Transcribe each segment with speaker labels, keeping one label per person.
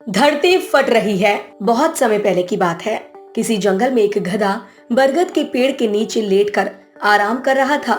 Speaker 1: धरती फट रही है। बहुत समय पहले की बात है। किसी जंगल में एक गधा बरगद के पेड़ के नीचे लेटकर आराम कर रहा था।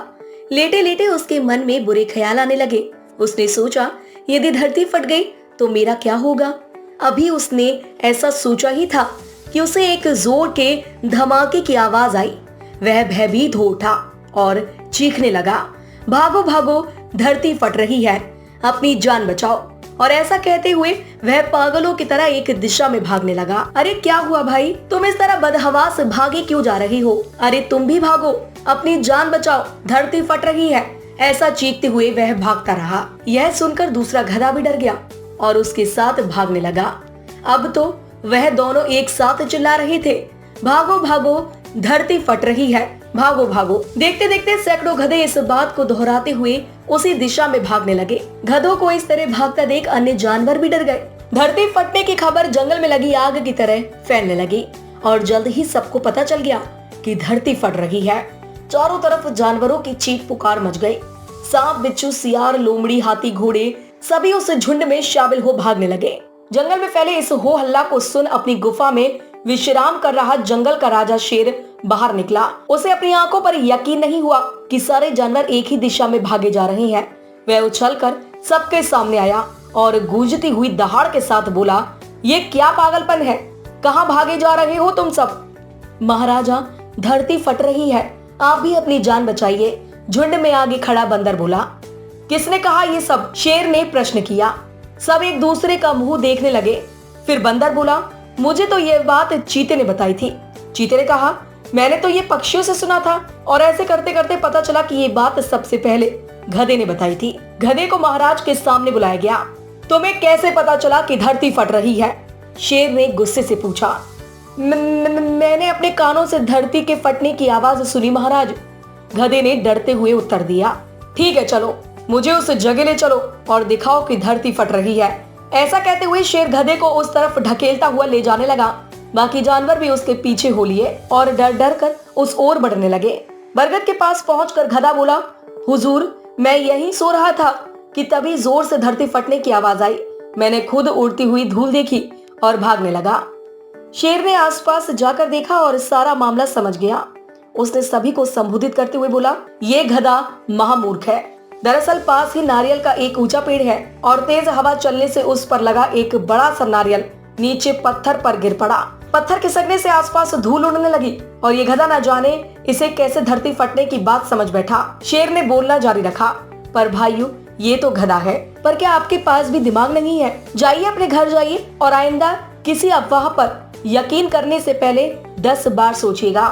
Speaker 1: लेटे लेटे उसके मन में बुरे ख्याल आने लगे। उसने सोचा, यदि धरती फट गई तो मेरा क्या होगा। अभी उसने ऐसा सोचा ही था कि उसे एक जोर के धमाके की आवाज आई। वह भयभीत हो उठा और चीखने लगा, भागो भागो, धरती फट रही है, अपनी जान बचाओ। और ऐसा कहते हुए वह पागलों की तरह एक दिशा में भागने लगा। अरे क्या हुआ भाई, तुम इस तरह बदहवास भागे क्यों जा रही हो? अरे तुम भी भागो, अपनी जान बचाओ, धरती फट रही है। ऐसा चीखते हुए वह भागता रहा। यह सुनकर दूसरा गधा भी डर गया और उसके साथ भागने लगा। अब तो वह दोनों एक साथ चिल्ला रहे थे, भागो भागो, धरती फट रही है, भागो भागो। देखते देखते सैकड़ों गधे इस बात को दोहराते हुए उसी दिशा में भागने लगे। गधों को इस तरह भागता देख अन्य जानवर भी डर गए। धरती फटने की खबर जंगल में लगी आग की तरह फैलने लगी और जल्द ही सबको पता चल गया कि धरती फट रही है। चारों तरफ जानवरों की चीख पुकार मच गई। सांप, बिच्छू, सियार, लोमड़ी, हाथी, घोड़े सभी उस झुंड में शामिल हो भागने लगे। जंगल में फैले इस हो हल्ला को सुन अपनी गुफा में विश्राम कर रहा जंगल का राजा शेर बाहर निकला। उसे अपनी आंखों पर यकीन नहीं हुआ कि सारे जानवर एक ही दिशा में भागे जा रहे हैं। वह उछलकर सबके सामने आया और गूंजती हुई दहाड़ के साथ बोला, ये क्या पागलपन है? कहां भागे जा रहे हो तुम सब? महाराजा, धरती फट रही है, आप भी अपनी जान बचाइए, झुंड में आगे खड़ा बंदर बोला। किसने कहा ये सब? शेर ने प्रश्न किया। सब एक दूसरे का मुंह देखने लगे। फिर बंदर बोला, मुझे तो ये बात चीते ने बताई थी। चीते ने कहा, मैंने तो ये पक्षियों से सुना था। और ऐसे करते करते पता चला कि ये बात सबसे पहले गधे ने बताई थी। गधे को महाराज के सामने बुलाया गया। तुम्हें कैसे पता चला कि धरती फट रही है? शेर ने गुस्से से पूछा। मैंने अपने कानों से धरती के फटने की आवाज सुनी महाराज, गधे ने डरते हुए उत्तर दिया। ठीक है, चलो मुझे उस जगह ले चलो और दिखाओ कि धरती फट रही है। ऐसा कहते हुए शेर गधे को उस तरफ ढकेलता हुआ ले जाने लगा। बाकी जानवर भी उसके पीछे हो लिए और डर डर कर उस ओर बढ़ने लगे। बरगद के पास पहुंचकर गधा बोला, हुजूर, मैं यहीं सो रहा था कि तभी जोर से धरती फटने की आवाज आई। मैंने खुद उड़ती हुई धूल देखी और भागने लगा। शेर ने आसपास जाकर देखा और सारा मामला समझ गया। उसने सभी को संबोधित करते हुए बोला, ये गधा महामूर्ख है। दरअसल पास ही नारियल का एक ऊंचा पेड़ है और तेज हवा चलने से उस पर लगा एक बड़ा सा नारियल नीचे पत्थर पर गिर पड़ा। पत्थर खिसकने से आसपास धूल उड़ने लगी और ये गधा न जाने इसे कैसे धरती फटने की बात समझ बैठा। शेर ने बोलना जारी रखा, पर भाइयों, ये तो गधा है, पर क्या आपके पास भी दिमाग नहीं है? जाइए, अपने घर जाइए और आइंदा किसी अफवाह पर यकीन करने से पहले 10 बार सोचिएगा।